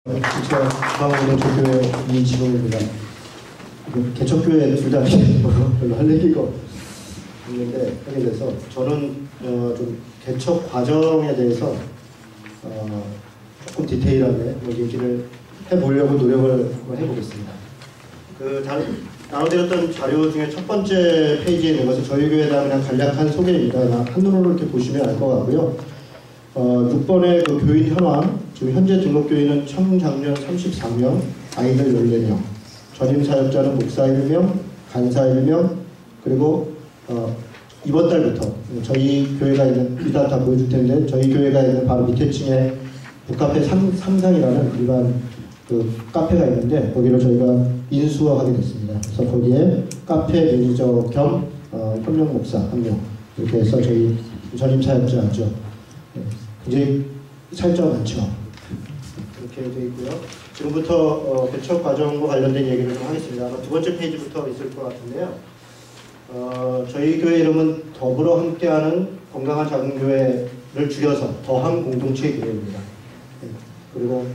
제가 중앙원내교회 이지동입니다. 개척교회 둘 다 별로 할 얘기가 있는데 하게 돼서 저는 좀 개척 과정에 대해서 조금 디테일하게 얘기를 해보려고 노력을 해보겠습니다. 나눠드렸던 자료 중에 첫 번째 페이지에 있는 것은 저희 교회에 대한 그냥 간략한 소개입니다. 한눈으로 이렇게 보시면 알 것 같고요. 6번의 그 교인 현황, 지금 현재 등록교인은 청장년 34명, 아이들 14명, 전임 사역자는 목사 1명, 간사 1명, 그리고 이번 달부터 저희 교회가 있는, 이따 다 보여줄 텐데, 저희 교회가 있는 바로 밑에 층에 북카페 상상이라는 일반 그 카페가 있는데, 거기를 저희가 인수하게 됐습니다. 그래서 거기에 카페 매니저 겸 협력 목사 1명, 이렇게 해서 저희 전임 사역자죠. 굉장히 사역자가 많죠. 이렇게 되어 있고요. 지금부터 개척 과정과 관련된 얘기를 좀 하겠습니다. 아마 두 번째 페이지부터 있을 것 같은데요. 저희 교회 이름은 더불어 함께하는 건강한 작은 교회를 줄여서 더함 공동체 교회입니다. 그리고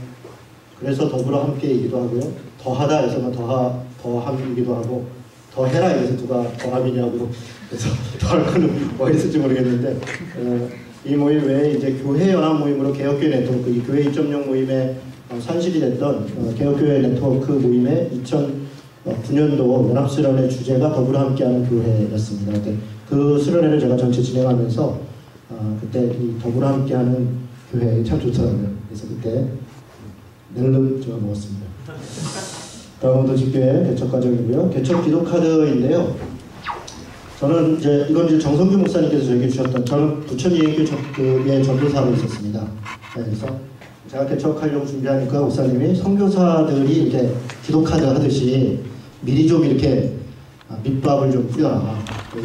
그래서 더불어 함께이기도 하고요. 더하다 해서는 더함이기도 하고, 더해라 해서 누가 더함이냐고 그래서 더할 거는 뭐 있을지 모르겠는데, 이 모임 외에 이제 교회 연합 모임으로 개혁교회 네트워크, 이 교회 2.0 모임에 산실이 됐던 개혁교회 네트워크 모임의 2009년도 연합수련회 주제가 더불어 함께하는 교회였습니다. 그 수련회를 제가 전체 진행하면서 그때 이 더불어 함께하는 교회 참 좋더라고요. 그래서 그때 냉름 제가 먹었습니다. 강원도 집교회 개척 과정이고요. 개척 기도 카드인데요. 저는 이건 이제 정성규 목사님께서 저에게 주셨던, 저는 부천 예인교회 전도사로 있었습니다. 그래서 제가 개척하려고 준비하니까 목사님이 선교사들이 이렇게 기도카드 하듯이 미리 좀 이렇게 밑밥을 좀 뿌려라.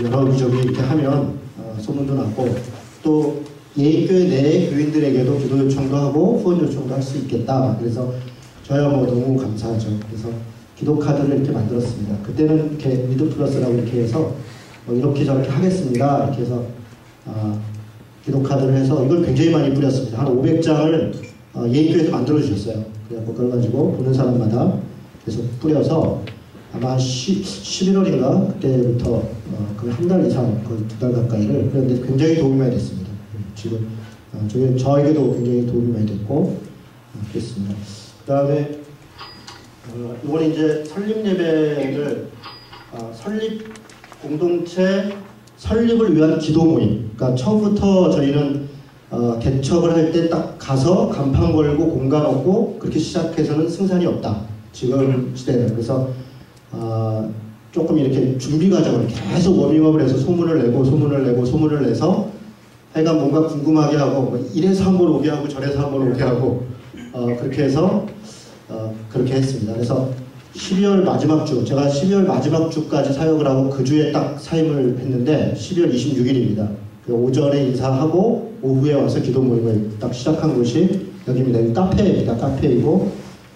여러 기적이 이렇게 하면 소문도 나고, 또 예인교회 내 교인들에게도 기도 요청도 하고 후원 요청도 할 수 있겠다. 그래서 저야 뭐 너무 감사하죠. 그래서 기도카드를 이렇게 만들었습니다. 그때는 이렇게 미드 플러스라고 이렇게 해서 이렇게 저렇게 하겠습니다. 이렇게 해서 기도카드를 해서 이걸 굉장히 많이 뿌렸습니다. 한 500장을 예인교회에서 만들어 주셨어요. 그래서 그걸 가지고 보는 사람마다 계속 뿌려서 아마 11월인가 그때부터 거의 한 달 이상, 거의 2달 가까이를, 그런데 굉장히 도움이 많이 됐습니다. 지금 저에게도 굉장히 도움이 많이 됐고 그랬습니다. 그 다음에 이번에 이제 설립 예배를 설립 공동체 설립을 위한 기도 모임. 그러니까 처음부터 저희는 개척을 할 때 딱 가서 간판 걸고 공간 없고 그렇게 시작해서는 승산이 없다. 지금 시대는. 그래서 조금 이렇게 준비 과정을 계속 워밍업을 해서 소문을 내서 하여간 뭔가 궁금하게 하고 이래서 한번 오게 하고 저래서 한번 오게 하고 그렇게 해서 그렇게 했습니다. 그래서 12월 마지막 주, 제가 12월 마지막 주까지 사역을 하고 그 주에 딱 사임을 했는데 12월 26일입니다. 그 오전에 인사하고 오후에 와서 기도 모임을 딱 시작한 곳이 여기입니다. 여기 카페입니다. 카페이고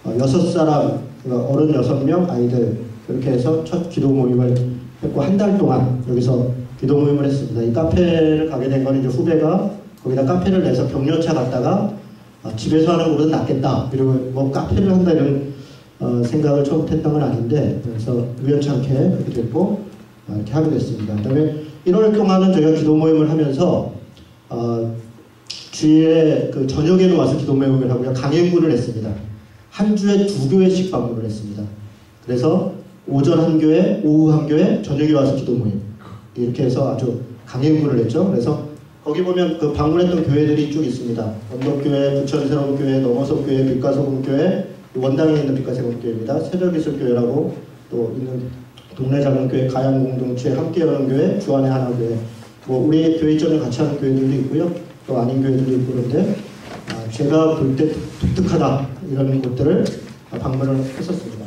6사람, 어른 6명, 아이들 이렇게 해서 첫 기도 모임을 했고 한 달 동안 여기서 기도 모임을 했습니다. 이 카페를 가게 된 건 이제 후배가 거기다 카페를 내서 격려차 갔다가 집에서 하는 것보다 낫겠다. 그리고 뭐 카페를 한다 이런 생각을 처음부터 했던 건 아닌데, 그래서 우연찮게 그렇게 됐고 이렇게 하게 됐습니다. 그 다음에 1월 동안은 저희가 기도 모임을 하면서 주일에 그 저녁에는 와서 기도 모임을 하고요. 강행군을 했습니다. 한 주에 2교회씩 방문을 했습니다. 그래서 오전 한 교회, 오후 한 교회, 저녁에 와서 기도 모임 이렇게 해서 아주 강행군을 했죠. 그래서 거기 보면 그 방문했던 교회들이 쭉 있습니다. 언덕교회, 부천새로운교회, 넘어서교회, 빛과소금교회, 원당에 있는 빛과새로운교회입니다. 새벽기술교회라고 또 있는 동네 작은교회, 가양공동체, 함께여는교회, 주안의 하나교회, 뭐 우리 교회 입점을 같이 하는 교회들도 있고요. 또 아닌 교회들도 있고, 그런데 제가 볼 때 독특하다 이런 곳들을 방문을 했었습니다.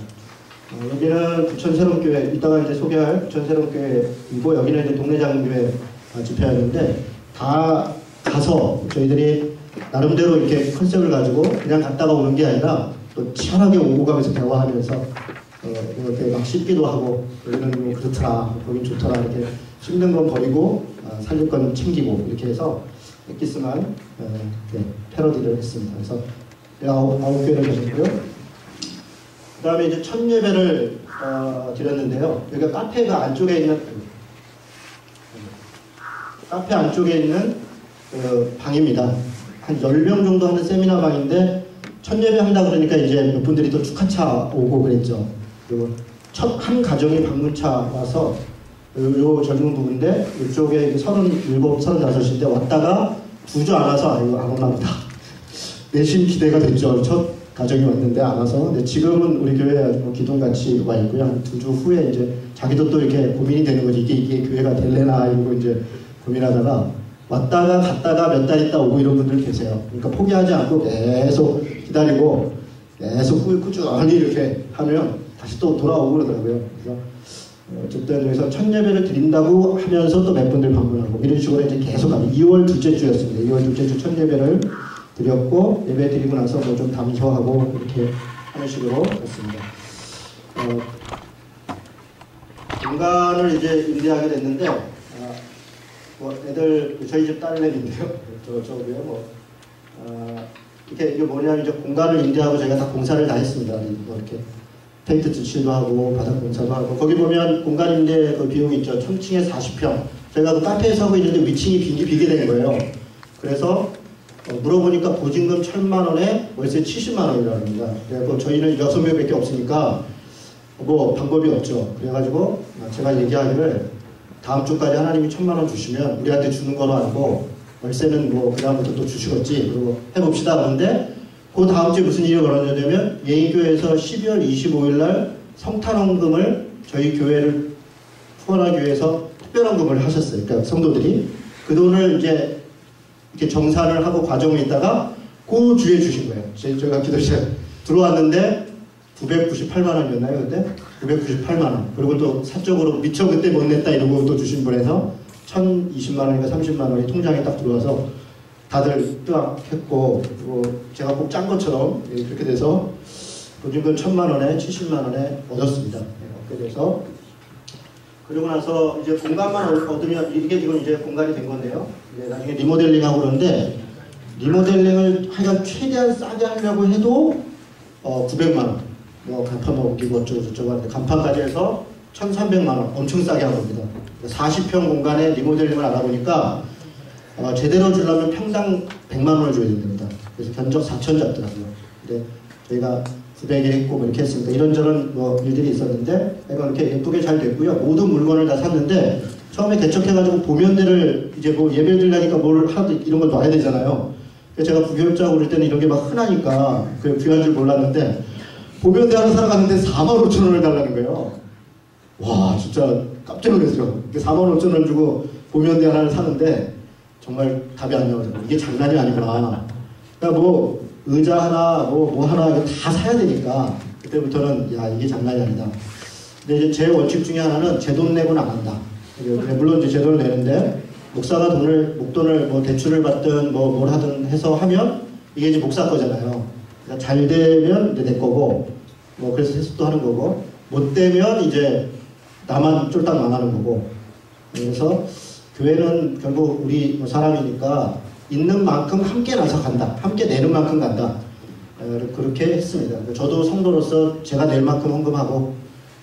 여기는 부천새로운교회, 이따가 이제 소개할 부천새로운교회이고, 여기는 이제 동네 작은교회 집회였는데, 다 가서 저희들이 나름대로 이렇게 컨셉을 가지고 그냥 갔다가 오는 게 아니라 또 치열하게 오고 가면서 대화하면서 이렇게 막 씻기도 하고, 여기는 뭐 그렇더라, 거긴 좋더라, 이렇게 힘든 건 버리고 살릴 건 챙기고 이렇게 해서 엑기스만 패러디를 했습니다. 그래서 아홉 교회를 가셨고요. 그 다음에 이제 첫 예배를 드렸는데요. 여기가 카페가 안쪽에 있는 카페 안쪽에 있는 그 방입니다. 한 10명 정도 하는 세미나 방인데 첫 예배 한다고 그러니까 이제 몇 분들이 또 축하차 오고 그랬죠. 그리고 첫 한 가정이 방문차 와서 요 젊은 부부인데 이쪽에 37, 35인데 왔다가 2주 안 와서 안 오나 보다. 내심 기대가 됐죠. 첫 가정이 왔는데 안 와서. 근데 지금은 우리 교회에 기둥같이 와 있고요. 한 2주 후에 이제 자기도 또 이렇게 고민이 되는 거지. 이게 교회가 될래나 이러고 이제 고민하다가 왔다가 갔다가 몇 달 있다 오고 이런 분들 계세요. 그러니까 포기하지 않고 계속 기다리고 계속 꾸준히 이렇게 하면 다시 또 돌아오고 그러더라고요. 그래서 어쨌든 여기서 첫 예배를 드린다고 하면서 또 몇 분들 방문하고 이런 식으로 이제 계속 가고 2월 둘째 주였습니다. 2월 둘째 주 첫 예배를 드렸고 예배 드리고 나서 뭐 좀 담소하고 이렇게 하는 식으로 했습니다. 공간을 이제 임대하게 됐는데 뭐 애들 저희 집 딸내미인데요. 저고요. 뭐 이게 뭐냐면 이제 공간을 임대하고 저희가 다 공사를 다 했습니다. 뭐 이렇게 페인트 칠도 하고 바닥 공사도 하고 거기 보면 공간 임대 그 비용이 있죠. 3층에 40평. 저희가 그 카페에서 하고 있는데 위층이 비게 된 거예요. 그래서 물어보니까 보증금 1,000만 원에 월세 70만 원이라는 겁니다. 그래서 저희는 6명밖에 없으니까 뭐 방법이 없죠. 그래가지고 제가 얘기하기를 다음 주까지 하나님이 1,000만 원 주시면 우리한테 주는 거로 알고 월세는 뭐 그 다음부터 또 주시겠지. 그리고 해봅시다. 그런데 그 다음 주에 무슨 일이 벌어졌냐면 예인교회에서 12월 25일 날 성탄원금을 저희 교회를 후원하기 위해서 특별원금을 하셨어요. 그러니까 성도들이 그 돈을 이제 이렇게 정산을 하고 과정에 있다가 그 주에 주신 거예요. 저희가 기도실 들어왔는데 998만 원이었나요 그때? 998만 원. 그리고 또 사적으로 미처 그때 못 냈다 이러고 또 주신 분에서 1,020만 원인가 30만 원이 통장에 딱 들어와서 다들 뜨악했고 그리고 제가 꼭 짠 것처럼 그렇게 돼서 보증금 1,000만 원에 70만 원에 얻었습니다. 얻게 돼서 그리고 나서 이제 공간만 얻으면 이게 지금 이제 공간이 된 건데요. 나중에 리모델링하고 그러는데 리모델링을 하여간 최대한 싸게 하려고 해도 900만 원. 뭐 간판 옮기고 어쩌고저쩌고 하는데 간판까지 해서 1,300만 원. 엄청 싸게 한 겁니다. 40평 공간에 리모델링을 알아보니까 제대로 주려면 평당 100만 원을 줘야 됩니다. 그래서 견적 4천 잡더라고요. 근데 저희가 900에 했고 뭐 이렇게 했습니다. 이런저런 뭐 일들이 있었는데 이렇게 예쁘게 잘 됐고요. 모든 물건을 다 샀는데 처음에 개척해가지고 보면대를 이제 뭐 예배 드리려니까 뭘 하도 이런 걸 놔야 되잖아요. 그래서 제가 부교육자고 그럴 때는 이런 게 막 흔하니까 그 귀한 줄 몰랐는데 보면대 하나 사러 갔는데 45,000원을 달라는 거예요. 와 진짜 깜짝 놀랐어요. 45,000원 주고 보면대 하나를 사는데 정말 답이 안 나오더라고요. 이게 장난이 아니구나. 그러니까 뭐 의자 하나 뭐 하나 이거 다 사야 되니까 그때부터는 야 이게 장난이 아니다. 근데 이제 제 원칙 중에 하나는 제 돈 내고는 안 한다. 물론 이제 제 돈을 내는데 목사가 목돈을 뭐 대출을 받든 뭘 하든 해서 하면 이게 이제 목사 거잖아요. 그러니까 잘 되면 이제 내 거고 뭐 그래서 세습도 하는 거고 못 되면 이제 나만 쫄딱 망하는 거고. 그래서 교회는 결국 우리 사람이니까 있는 만큼 함께 나서 간다. 함께 내는 만큼 간다. 그렇게 했습니다. 저도 성도로서 제가 낼 만큼 헌금하고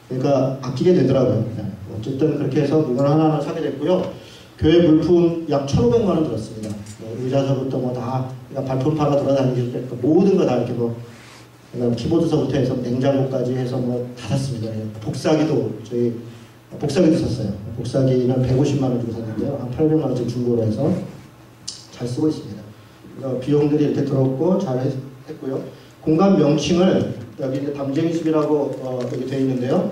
그러니까 아끼게 되더라고요. 어쨌든 그렇게 해서 물건 하나하나 사게 됐고요. 교회 물품 약 1,500만 원 들었습니다. 뭐 의자서부터 뭐 다 그러니까 발품파가 돌아다니는 모든 거 다 이렇게 뭐 키보드서부터 해서 냉장고까지 해서 뭐 다 샀습니다. 복사기도 저희 복사기도 샀어요. 복사기는 150만 원 주고 샀는데요. 한 800만 원쯤 중고로 해서 잘 쓰고 있습니다. 비용들이 이렇게 들었고 잘 했고요. 공간 명칭을 여기 이제 담쟁이 숲이라고 여기 되어 있는데요.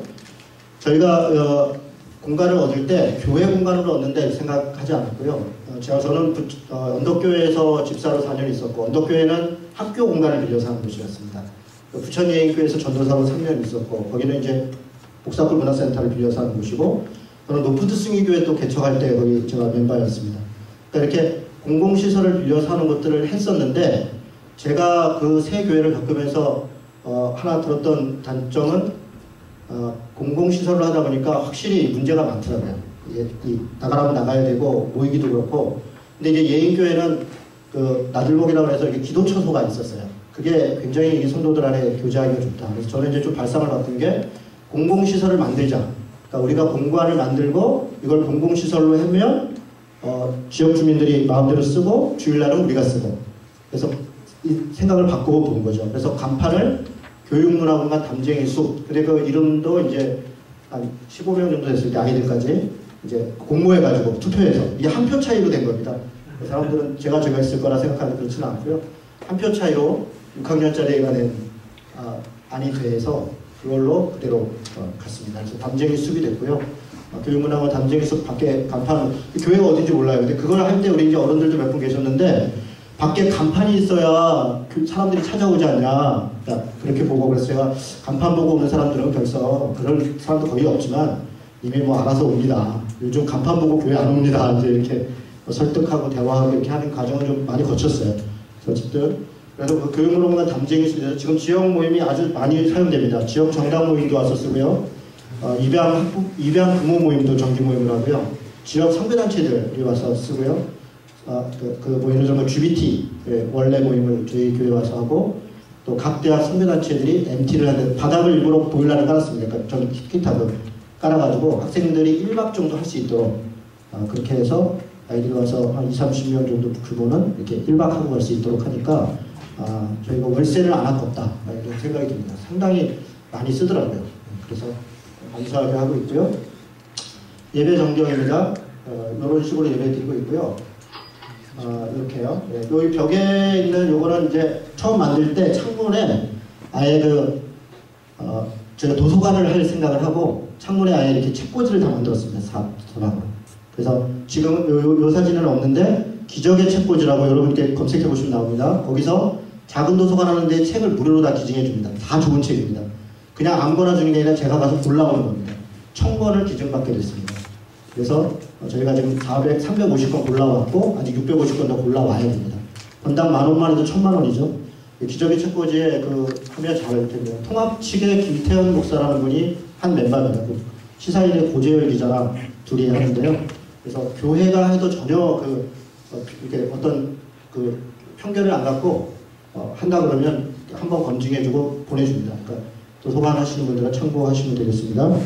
저희가 공간을 얻을 때 교회 공간으로 얻는다 생각하지 않았고요. 저는 언덕교회에서 집사로 4년 있었고 언덕교회는 학교 공간을 빌려서 하는 곳이었습니다. 부천예인교회에서 전도사로 3년 있었고 거기는 이제 복사골 문화센터를 빌려서 하는 곳이고 저는 노푸드 승희교회 또 개척할 때 거기 제가 멤버였습니다. 그러니까 이렇게 공공시설을 빌려서 하는 것들을 했었는데 제가 그 세 교회를 겪으면서 하나 들었던 단점은 공공시설로 하다 보니까 확실히 문제가 많더라고요. 나가라면 나가야 되고 모이기도 그렇고 근데 이제 예인교회는 그 나들목이라고 해서 이렇게 기도처소가 있었어요. 그게 굉장히 이 성도들 안에 교제하기가 좋다. 그래서 저는 이제 좀 발상을 바꾼 게 공공시설을 만들자. 그러니까 우리가 공관을 만들고 이걸 공공시설로 하면 지역 주민들이 마음대로 쓰고 주일날은 우리가 쓰고. 그래서 이 생각을 바꾸고 본 거죠. 그래서 간판을 교육문화공간 담쟁이 숲. 근데 그 이름도 이제 한 15명 정도 됐을 때 아이들까지 이제 공모해가지고 투표해서 이게 한 표 차이로 된 겁니다. 사람들은 제가 했을 거라 생각하는데 그렇지는 않고요. 한 표 차이로 6학년짜리 애가 된 안이 돼서 그걸로 그대로 갔습니다. 그래서 담쟁이 숲이 됐고요. 교육문화공간 담쟁이 숲 밖에 간판, 교회가 어딘지 몰라요. 근데 그걸 할 때 우리 이제 어른들도 몇 분 계셨는데 밖에 간판이 있어야 사람들이 찾아오지 않냐. 그렇게 보고 그래서 제가 간판 보고 오는 사람들은 벌써 그럴 사람도 거의 없지만 이미 뭐 알아서 옵니다. 요즘 간판 보고 교회 안 옵니다. 이제 이렇게 설득하고 대화하고 이렇게 하는 과정을 좀 많이 거쳤어요. 어쨌든 그래서 그 교육문화공간 담쟁이 숲에서 지금 지역 모임이 아주 많이 사용됩니다. 지역 정당 모임도 와서 쓰고요. 입양 부모 모임도 정기 모임을 하고요. 지역 선교단체들이 와서 쓰고요. 뭐 예를 들면 GBT 원래 모임을 저희 교회 와서 하고 또 각 대학 선교단체들이 MT를 하는데 바닥을 일부러 보일러를 깔았습니다. 그러니까 전 히트탑을 깔아가지고 학생들이 1박 정도 할 수 있도록 그렇게 해서 아이들이 와서 한 20-30명 정도 규모는 이렇게 1박 하고 갈 수 있도록 하니까 저희가 월세를 안 아깝다 이런 생각이 듭니다. 상당히 많이 쓰더라고요. 그래서 감사하게 하고 있고요. 예배 정경입니다. 이런 식으로 예배 드리고 있고요. 이렇게요. 네, 여기 벽에 있는 요거는 이제 처음 만들 때 창문에 아예 제가 도서관을 할 생각을 하고 창문에 아예 이렇게 책꽂이를 다 만들었습니다. 사방으로. 그래서 지금 요 사진은 없는데 기적의 책꽂이라고 여러분께 검색해 보시면 나옵니다. 거기서 작은 도서관 하는데 책을 무료로 다 기증해 줍니다. 다 좋은 책입니다. 그냥 아무거나 주는 게 아니라 제가 가서 골라오는 겁니다. 1000권을 기증받게 됐습니다. 그래서 저희가 지금 350권 골라왔고 아직 650권 더 골라와야 됩니다. 권당 10,000원만 해도 1,000,000원이죠. 기적의 책꽂이에 하면 잘 텐데요. 통합 측의 김태현 목사라는 분이 한 멤버입니다. 시사인의 고재열 기자랑 둘이 하는데요. 그래서 교회가 해도 전혀 이렇게 어떤 편견을 안 갖고 한다 그러면 한번 검증해주고 보내줍니다. 그러니까 도서관 하시는 분들은 참고하시면 되겠습니다.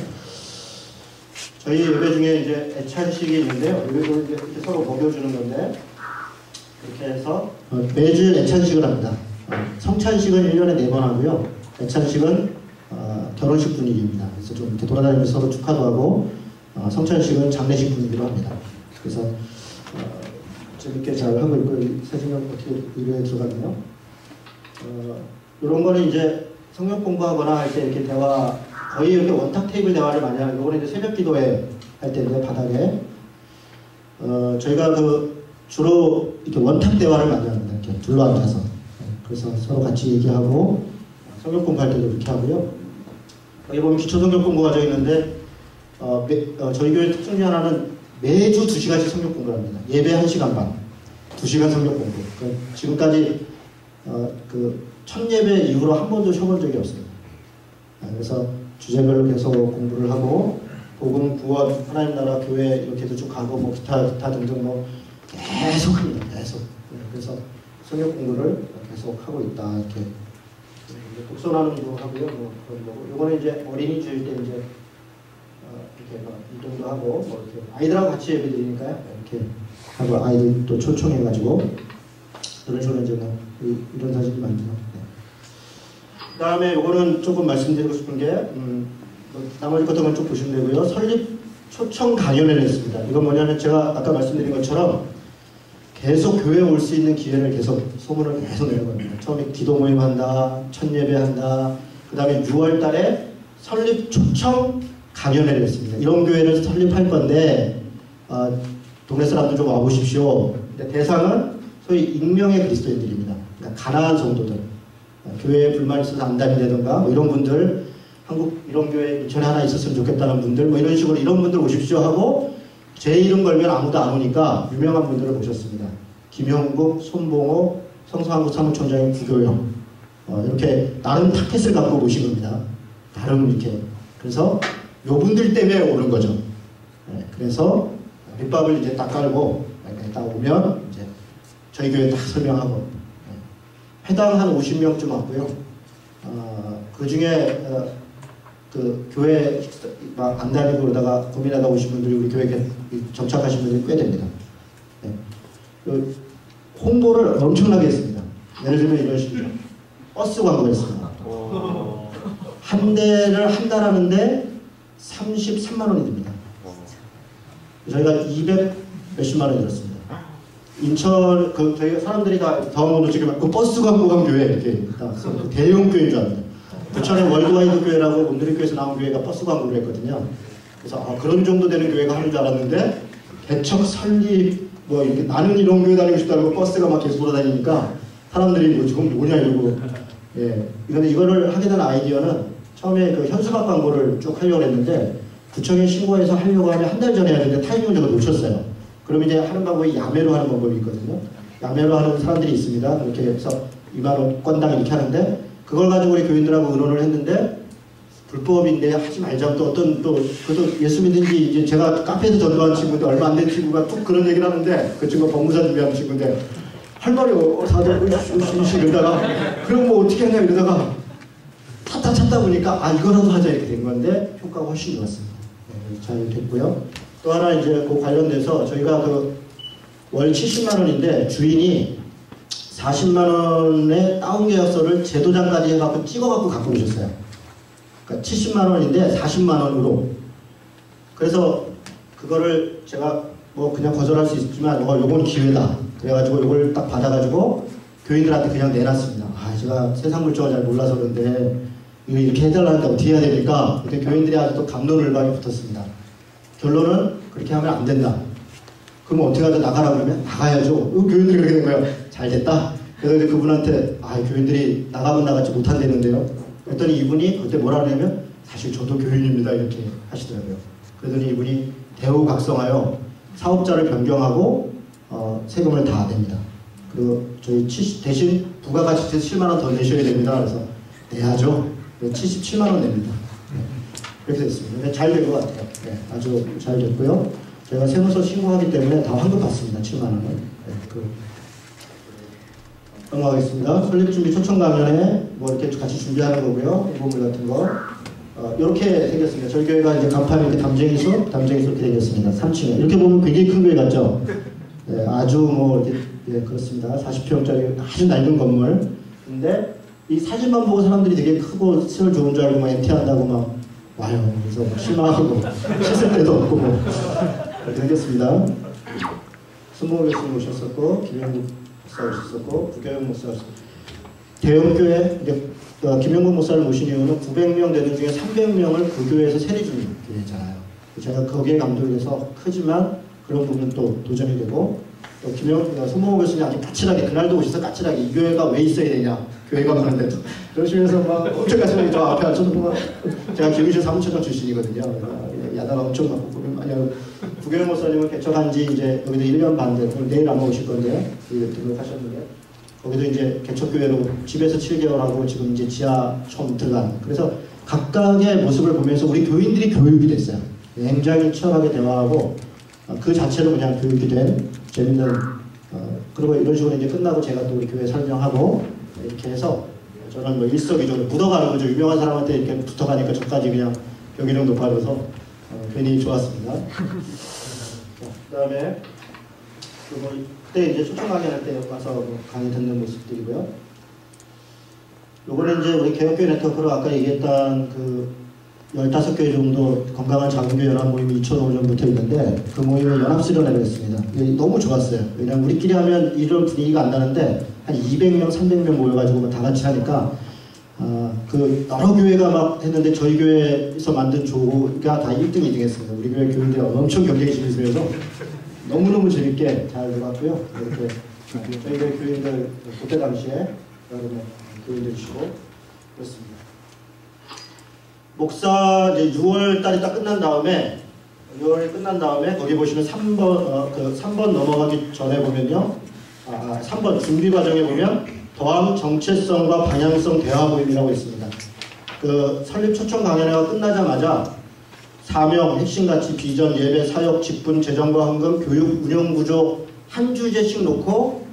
저희 예배 중에 이제 애찬식이 있는데요. 이걸 이제 이렇게 서로 먹여주는 건데 이렇게 해서 매주 애찬식을 합니다. 성찬식은 1년에 4번 하고요. 애찬식은 결혼식 분위기입니다. 그래서 좀 이렇게 돌아다니면서 서로 축하도 하고 성찬식은 장례식 분위기로 합니다. 그래서 재밌게 잘 하고 있고 사진은 어떻게 이루에 들어갔네요. 이런 거는 이제 성경 공부하거나 할 때 이렇게 대화 거의 이렇게 원탁 테이블 대화를 많이 하는 요거는 이제 새벽 기도회 할 때인데 바닥에 저희가 주로 이렇게 원탁 대화를 많이 합니다. 이렇게 둘러앉아서 그래서 서로 같이 얘기하고 성경 공부할 때도 이렇게 하고요. 여기 보면 기초 성경 공부 과정 있는데 저희 교회 특징 중 하나는 매주 2시간씩 성경 공부를 합니다. 예배 1시간 반, 2시간 성경 공부. 지금까지 첫 예배 이후로 한 번도 쉬어본 적이 없어요. 그래서 주제별로 계속 공부를 하고 복음, 구원, 하나님 나라, 교회 이렇게도 쭉 가고 뭐 기타 등등 뭐 계속 합니다. 계속. 그래서 성경 공부를 계속 하고 있다 이렇게. 독서 나눔도 하고요. 뭐 그런 거고. 요거는 이제 어린이 주일 때 이제 이렇게 운동도 하고 뭐 이렇게 아이들하고 같이 예배 드리니까요. 이렇게 하고 아이들 또 초청해가지고 그런 식으로 이제 뭐 이런 사진이 많죠. 네. 그다음에 요거는 조금 말씀드리고 싶은 게 나머지 것들은 좀 보시면 되고요. 설립 초청 강연을 했습니다. 이건 뭐냐면 제가 아까 말씀드린 것처럼 계속 교회에 올 수 있는 기회를 계속 소문을 계속 내는 겁니다. 처음에 기도 모임 한다, 첫 예배 한다, 그 다음에 6월 달에 설립 초청 강연회를 했습니다. 이런 교회를 설립할 건데 동네 사람들 좀 와보십시오. 대상은 소위 익명의 그리스도인들입니다. 그러니까 가난한 성도들, 교회에 불만이 있어서 안담이라든가 뭐 이런 분들, 한국 이런 교회 인천에 하나 있었으면 좋겠다는 분들, 뭐 이런 식으로 이런 분들 오십시오 하고 제 이름 걸면 아무도 안 오니까 유명한 분들을 모셨습니다. 김형국, 손봉호, 성서한국 사무총장의 부교영 이렇게 나름 타켓을 갖고 모신 겁니다. 나름 이렇게. 그래서 요 분들 때문에 오는 거죠. 네, 그래서 밑밥을 이제 딱 깔고 딱 오면 이제 저희 교회 딱 설명하고 회당 한 50명쯤 왔고요. 그 중에 그 교회 막 안 다니고 그러다가 고민하다 오신 분들이 우리 교회에 정착하신 분들이 꽤 됩니다. 네. 그 홍보를 엄청나게 했습니다. 예를 들면 이런 식이죠. 버스 광고를 했습니다. 한 대를 한 달 하는데 33만 원이 듭니다. 저희가 200 몇십만 원이 들었습니다. 인천 저희 사람들이 다 더운도 지금 그 버스 광고한 교회 이렇게 그 대형 교회인 줄 압니다. 부천의 월드와이드 교회라고 온누리교회에서 나온 교회가 버스 광고를 했거든요. 그래서 그런 정도 되는 교회가 하는 줄 알았는데 개척 설립 뭐 이렇게 나는 이런 교회 다니고 싶다고 버스가 막 계속 돌아다니니까 사람들이 뭐 지금 뭐냐 이러고 예. 근데 이거를 하게 된 아이디어는 처음에 그 현수막 광고를 쭉 하려고 했는데 구청에 신고해서 하려고 하면 한 달 전에 해야 되는데 타이밍을 제가 놓쳤어요. 그러면 이제 하는 방법이 야매로 하는 방법이 있거든요. 야매로 하는 사람들이 있습니다. 그렇게 해서 2만 원 건당 이렇게 하는데 그걸 가지고 우리 교인들하고 의논을 했는데 불법인데 하지 말자고 또 어떤 그것도 예수 믿는지 이제 제가 카페에서 전도한 친구인데 얼마 안 된 친구가 툭 그런 얘기를 하는데 그 친구가 법무사 준비하는 친구인데 할 말이 다들 으쌰으쌰 이러다가 그럼 뭐 어떻게 하냐 이러다가 찾다 보니까 이거라도 하자 이렇게 된 건데 효과가 훨씬 좋았습니다. 네, 잘 됐고요. 또 하나 이제 그 관련돼서 저희가 그 월 70만 원인데 주인이 40만 원의 다운 계약서를 제도장까지 해갖고 찍어갖고 갖고 오셨어요. 그러니까 70만 원인데 40만 원으로. 그래서 그거를 제가 뭐 그냥 거절할 수 있지만 요건 기회다. 그래가지고 요걸 딱 받아가지고 교인들한테 그냥 내놨습니다. 제가 세상 물정을 잘 몰라서 그런데 이거 이렇게 해달라는데 어떻게 해야 되니까 그때 교인들이 아주 또 갑론을박이 붙었습니다. 결론은 그렇게 하면 안 된다. 그럼 어떻게 하자 나가라고 그러면 나가야죠. 교인들이 그렇게 된 거예요. 잘 됐다. 그래서 이제 그분한테 교인들이 나가면 나갔지 못한다는데요. 그랬더니 이분이 그때 뭐라 그러냐면 사실 저도 교인입니다 이렇게 하시더라고요. 그러더니 이분이 대우각성하여 사업자를 변경하고 세금을 다 냅니다. 그리고 저희 대신 부가가치세 7만 원 더 내셔야 됩니다. 그래서 내야죠. 77만 원 냅니다. 이렇게 됐습니다. 잘 된 것 같아요. 네, 아주 잘 됐고요. 제가 세무서 신고하기 때문에 다 환급 받습니다. 7만 원을. 네, 넘어가겠습니다. 설립준비 초청 강연에 뭐 이렇게 같이 준비하는 거고요. 공보물 같은 거. 이렇게 생겼습니다. 저희 교회가 이제 간판이 이렇게 담쟁이수 이렇게 생겼습니다. 3층에. 이렇게 보면 굉장히 큰 교회 같죠? 네, 아주 뭐 이렇게 예, 그렇습니다. 40평짜리 아주 낡은 건물. 근데 이 사진만 보고 사람들이 되게 크고 시설 좋은 줄 알고 막 MT 한다고 막 와요. 그래서 막 실망하고 씻을 데도 없고 뭐 이렇게 생겼습니다. 손목을 교수님 오셨었고 김영국 목사 오셨었고 부교영 목사 오셨었고 대형교회 김영국 목사를 모신 이유는 900명 되는 중에 300명을 그 교회에서 세례주는 교회잖아요. 제가 거기에 감동이 돼서 크지만 그런 부분 또 도전이 되고 또 손목호 교수님 아주 까칠하게 그날도 오셔서 까칠하게 이 교회가 왜 있어야 되냐 교회가 많은데도 그러시면서 막 엄청 까칠하게 저 앞에 앉혀놓고 제가 기흥시 사무처장 출신이거든요. 야단 엄청 맞고 아니요 부교영 목사님은 개척한 지 이제 여기도 1년 반 됐고 내일 아마 오실 건데요. 등록하셨는데 거기도 이제 개척교회로 집에서 7개월 하고 지금 이제 지하 처음 들어간 그래서 각각의 모습을 보면서 우리 교인들이 교육이 됐어요. 굉장히 치열하게 대화하고 그 자체로 그냥 교육이 된 재밌는 그리고 이런 식으로 이제 끝나고 제가 또 우리 교회 설명하고 이렇게 해서 저는 뭐 일석이조로 묻어가는 거죠. 유명한 사람한테 이렇게 붙어가니까 저까지 그냥 경기력 높아져서 괜히 좋았습니다. 그 다음에 그때 이제 초청 강연할 때 와서 뭐 강의 듣는 모습들이고요. 요거는 이제 우리 개혁교회 네트워크로 아까 얘기했던 그 15개 정도 건강한 작은교회 연합 모임이 2005년부터 있는데 그 모임을 연합수련회를 했습니다. 너무 좋았어요. 왜냐면 우리끼리 하면 이런 분위기가 안 나는데 한 200명, 300명 모여가지고 다 같이 하니까 그 여러 교회가 막 했는데 저희 교회에서 만든 조가 다 1등, 2등 했습니다. 우리 교회 교인들이 엄청 경쟁심이 있으면서 너무너무 재밌게 잘 돼갔고요. 이렇게 저희 교회 교인들 그때 당시에 여러분 교인들이시고 그렇습니다. 목사 이제 6월 달이 딱 끝난 다음에 6월이 끝난 다음에 거기 보시면 3번 넘어가기 전에 보면요. 3번 준비 과정에 보면 더함 정체성과 방향성 대화 모임이라고 있습니다. 그 설립 초청 강연회가 끝나자마자 사명, 핵심 가치, 비전, 예배, 사역, 직분, 재정과 헌금, 교육, 운영 구조 한 주제씩 놓고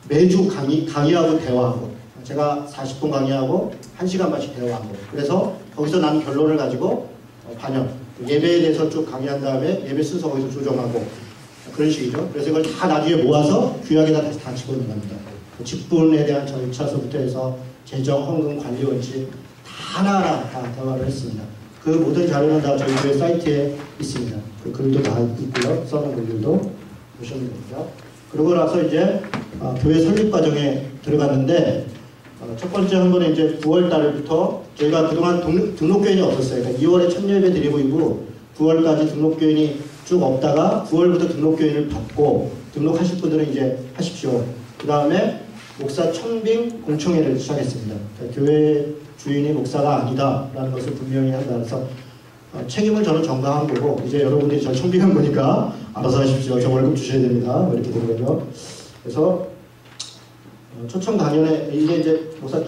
매주 강의하고 대화하고, 제가 40분 강의하고 1시간 반씩 대화하고, 그래서 거기서 난 결론을 가지고 반영, 예배에 대해서 쭉 강의한 다음에 예배 순서 거기서 조정하고 그런 식이죠. 그래서 이걸 다 나중에 모아서 규약에다 다시 다 집어넣습니다. 직분에 대한 절차서부터 해서 재정, 헌금, 관리 원칙 다 하나하나 다 대화를 했습니다. 그 모든 자료는 다 저희 교회 사이트에 있습니다. 그 글도 다 있고요. 써놓은 글들도 보시면 됩니다. 그러고 나서 이제 교회 설립 과정에 들어갔는데, 첫 번째 한 번에 이제 9월 달부터 저희가 그동안 등록교인이 없었어요. 그러니까 2월에 첫 예배 드리고 있고 9월까지 등록교인이 쭉 없다가 9월부터 등록교인을 받고, 등록하실 분들은 이제 하십시오. 그 다음에 목사 청빙 공청회를 시작했습니다. 그러니까 교회 주인이 목사가 아니다라는 것을 분명히 한다. 그래서 책임을 저는 전가한 거고, 이제 여러분들이 저 청빙한 거니까 알아서 하십시오. 저 월급 주셔야 됩니다. 뭐 이렇게 되는 거죠. 그래서 초청 강연에 이게 이제 목사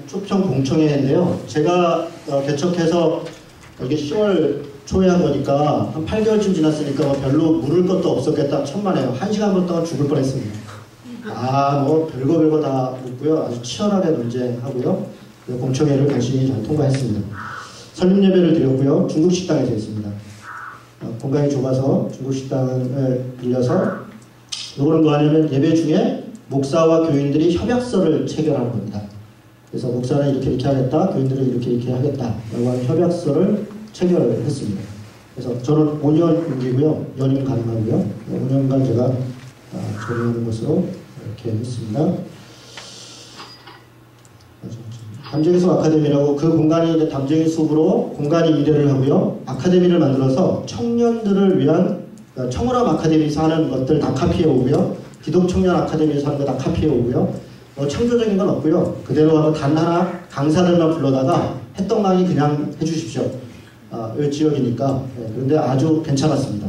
초청 공청회인데요. 제가 개척해서 이게 10월 초에 한 거니까 한 8개월쯤 지났으니까 뭐 별로 물을 것도 없었겠다 천만에요. 1시간 동안 죽을 뻔했습니다. 뭐 별거 다 묻고요. 아주 치열하게 논쟁하고요. 공청회를 간신히 잘 통과했습니다. 설립 예배를 드렸고요. 중국 식당에서 했습니다. 공간이 좁아서 중국 식당을 빌려서, 이거는 뭐하냐면 예배 중에 목사와 교인들이 협약서를 체결하는 겁니다. 그래서 목사는 이렇게 하겠다, 교인들은 이렇게 하겠다 라고 하는 협약서를 체결을 했습니다. 그래서 저는 5년 임기고요. 연임 가능하고요. 5년간 제가 전임하는 것으로 이렇게 했습니다. 담쟁이숲 아카데미라고, 그 공간이 이제 담쟁이 숲으로 공간이 미래를 하고요. 아카데미를 만들어서 청년들을 위한, 청월함 아카데미에서 하는 것들 다 카피해 오고요. 기독청년 아카데미에서 하는 거 다 카피해 오고요. 창조적인 건 없고요. 그대로 하고 단 하나 강사들만 불러다가 했던 강의 그냥 해주십시오. 이 지역이니까. 그런데 아주 괜찮았습니다.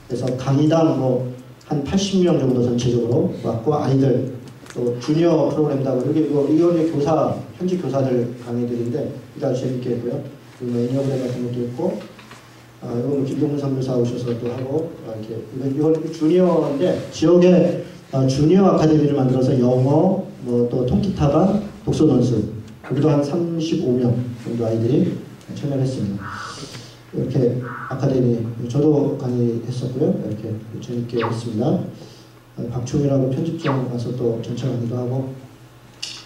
그래서 강의당 한 80명 정도 전체적으로 왔고, 아이들 또 주니어 프로그램도 하고, 이거는 교사, 현직 교사들 강의들인데 아주 재밌게 했고요. 그리고 애니어그램 같은 것도 있고, 이건 김동문 선교사 오셔서 또 하고, 이건 주니어인데 지역에 주니어 아카데미를 만들어서 영어, 또 통기타반, 독서 논술, 거기도 한 35명 정도 아이들이 참여했습니다. 이렇게 아카데미, 저도 강의했었고요. 이렇게 재밌게 했습니다. 박충이라고 편집장 와서 또 전체 강의도 하고,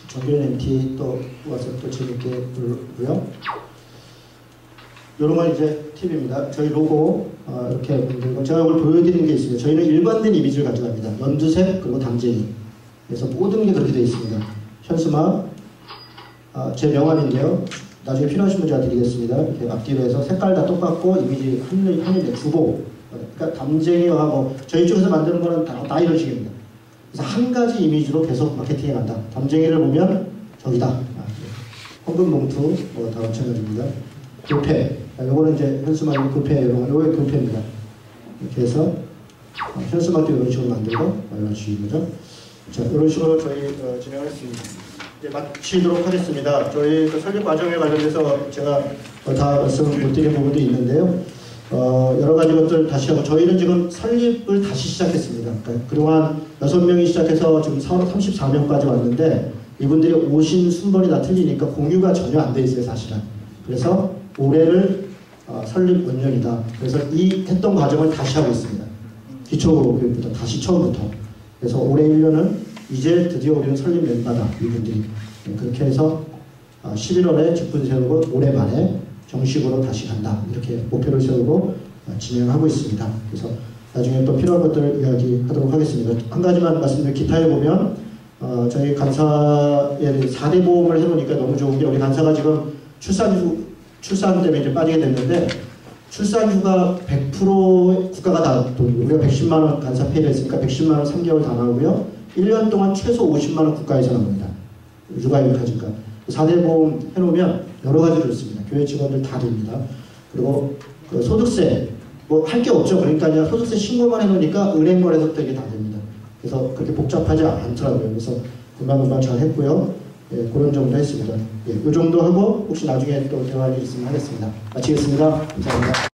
정규현 MT 또 와서 또 재밌게 부르고요. 이런 건 이제 팁입니다. 저희 로고 이렇게 만들고, 제가 오늘 보여드리는 게 있습니다. 저희는 일관된 이미지를 가져갑니다. 연두색 그리고 담쟁이. 그래서 모든 게 그렇게 되어 있습니다. 현수막, 제 명함인데요. 나중에 필요하신 분 제가 드리겠습니다. 이렇게 앞뒤로 해서 색깔 다 똑같고 이미지 하늘에 주보. 그러니까 담쟁이와 저희 쪽에서 만드는 거는 다 이런 식입니다. 그래서 한 가지 이미지로 계속 마케팅해 간다. 담쟁이를 보면 저기다. 헌금 봉투 다 마찬가지입니다. 교패. 요거는 이제 현수막이 교패, 요게 교패입니다. 이렇게 해서 현수막도 이런 식으로 만들고 이런 식이죠. 자, 이런 식으로 저희 진행을 했습니다. 이제 마치도록 하겠습니다. 저희 설립 과정에 관련해서 제가 다 말씀 못 드린 부분도 있는데요. 여러 가지 것들 다시 하고, 저희는 지금 설립을 다시 시작했습니다. 그러니까 그동안 6명이 시작해서 지금 34명까지 왔는데, 이분들이 오신 순번이 다 틀리니까 공유가 전혀 안 돼 있어요, 사실은. 그래서 올해를 설립 원년이다. 그래서 이 했던 과정을 다시 하고 있습니다. 기초교육부터 다시 처음부터. 그래서 올해 1년은 이제 드디어 우리는 설립 멤버다, 이분들이. 그렇게 해서 11월에 직분 세우고 올해 말에 정식으로 다시 간다, 이렇게 목표를 세우고 진행하고 있습니다. 그래서 나중에 또 필요한 것들을 이야기하도록 하겠습니다. 한 가지만 말씀드리면, 기타에 보면 저희 간사에 4대 보험을 해놓으니까 너무 좋은 게, 우리 간사가 지금 출산 때문에 이제 빠지게 됐는데, 출산휴가 100% 국가가 다 돈이고, 우리가 110만 원 간사 페이를 했으니까 110만 원 3개월 다 나오고요. 1년 동안 최소 50만 원 국가에서 나옵니다. 육아휴직 하니까. 4대 보험 해놓으면 여러 가지로 좋습니다. 교회 직원들 다 됩니다. 그리고 그 소득세 할 게 없죠. 그러니까 그냥 소득세 신고만 해놓으니까 은행거래서부터 이게 다 됩니다. 그래서 그렇게 복잡하지 않더라고요. 그래서 금방금방 잘 했고요. 예, 그런 정도 했습니다. 이 정도 하고 혹시 나중에 또 대화할 일 있으면 하겠습니다. 마치겠습니다. 감사합니다.